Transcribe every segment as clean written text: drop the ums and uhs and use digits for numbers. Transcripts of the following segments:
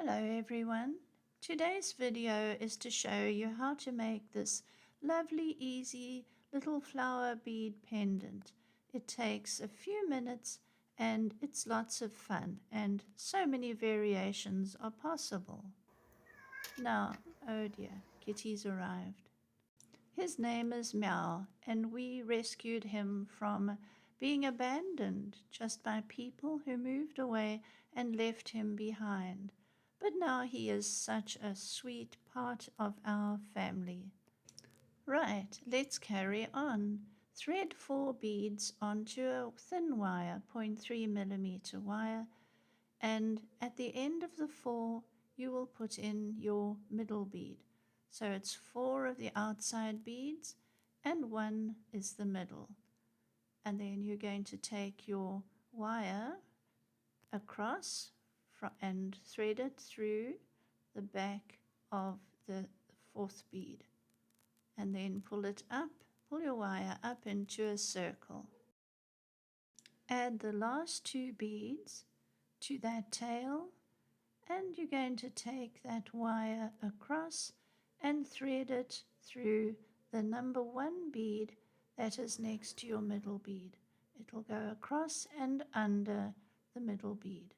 Hello everyone. Today's video is to show you how to make this lovely easy little flower bead pendant. It takes a few minutes and it's lots of fun and so many variations are possible. Now, oh dear, Kitty's arrived. His name is Meow and we rescued him from being abandoned just by people who moved away and left him behind. But now he is such a sweet part of our family. Right, let's carry on. Thread 4 beads onto a thin wire, 0.3 millimeter wire, and at the end of the 4 you will put in your middle bead. So it's 4 of the outside beads and 1 is the middle. And then you're going to take your wire across and thread it through the back of the 4th bead. And then pull it up, pull your wire up into a circle. Add the last 2 beads to that tail, and you're going to take that wire across and thread it through the number 1 bead that is next to your middle bead. It'll go across and under the middle bead.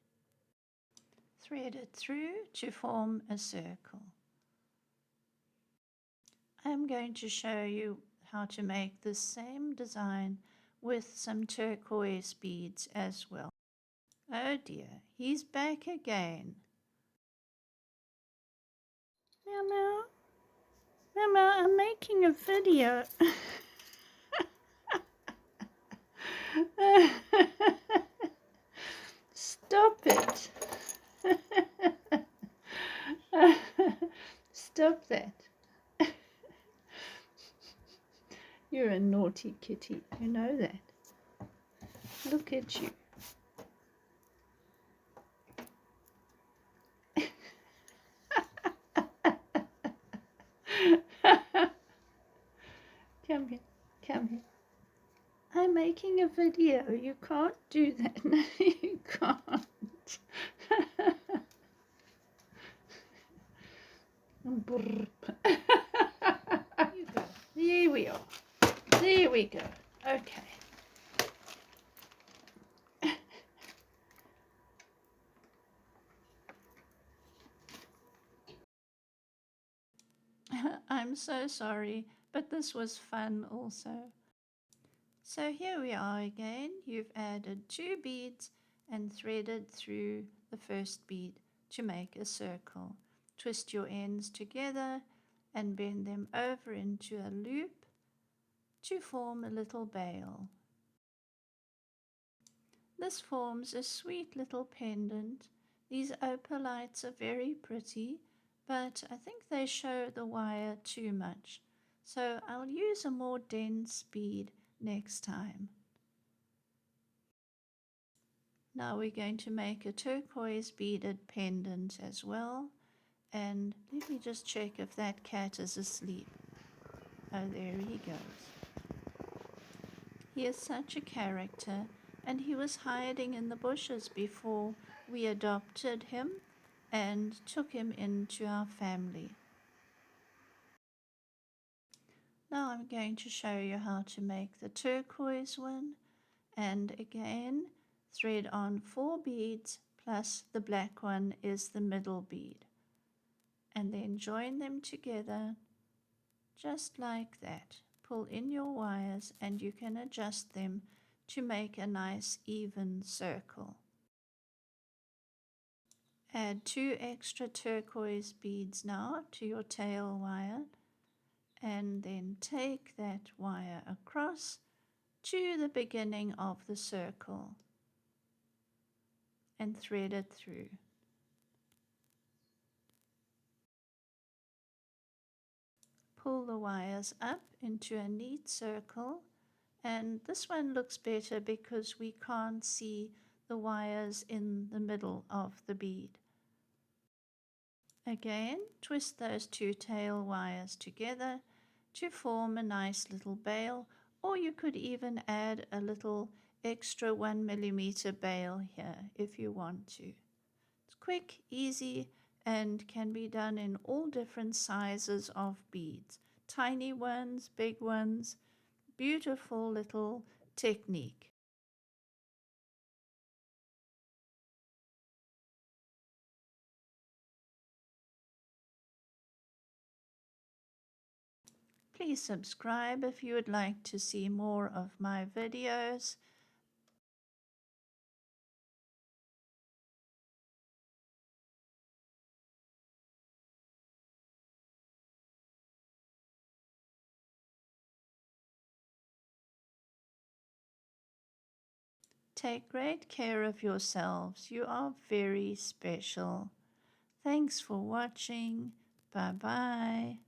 Thread it through to form a circle. I'm going to show you how to make the same design with some turquoise beads as well. Oh dear, he's back again. Meow meow. Meow meow, I'm making a video. Stop it. Stop that. You're a naughty kitty, you know that. Look at you. Come here, come here. I'm making a video. You can't do that. No, you can't. You go. There we are. There we go. Okay. I'm so sorry, but this was fun also. So here we are again. You've added 2 beads and threaded through the first bead to make a circle. Twist your ends together and bend them over into a loop to form a little bail. This forms a sweet little pendant. These opalites are very pretty, but I think they show the wire too much. So I'll use a more dense bead next time. Now we're going to make a turquoise beaded pendant as well. And let me just check if that cat is asleep. Oh, there he goes. He is such a character, and he was hiding in the bushes before we adopted him and took him into our family. Now I'm going to show you how to make the turquoise one, and again thread on 4 beads plus the black one is the middle bead, and then join them together just like that. Pull in your wires and you can adjust them to make a nice even circle. Add 2 extra turquoise beads now to your tail wire, and then take that wire across to the beginning of the circle and thread it through. Pull the wires up into a neat circle, and this one looks better because we can't see the wires in the middle of the bead. Again, twist those 2 tail wires together to form a nice little bail, or you could even add a little extra 1 millimeter bail here if you want to. It's quick, easy, and can be done in all different sizes of beads. Tiny ones, big ones, beautiful little technique. Please subscribe if you would like to see more of my videos. Take great care of yourselves. You are very special. Thanks for watching. Bye bye.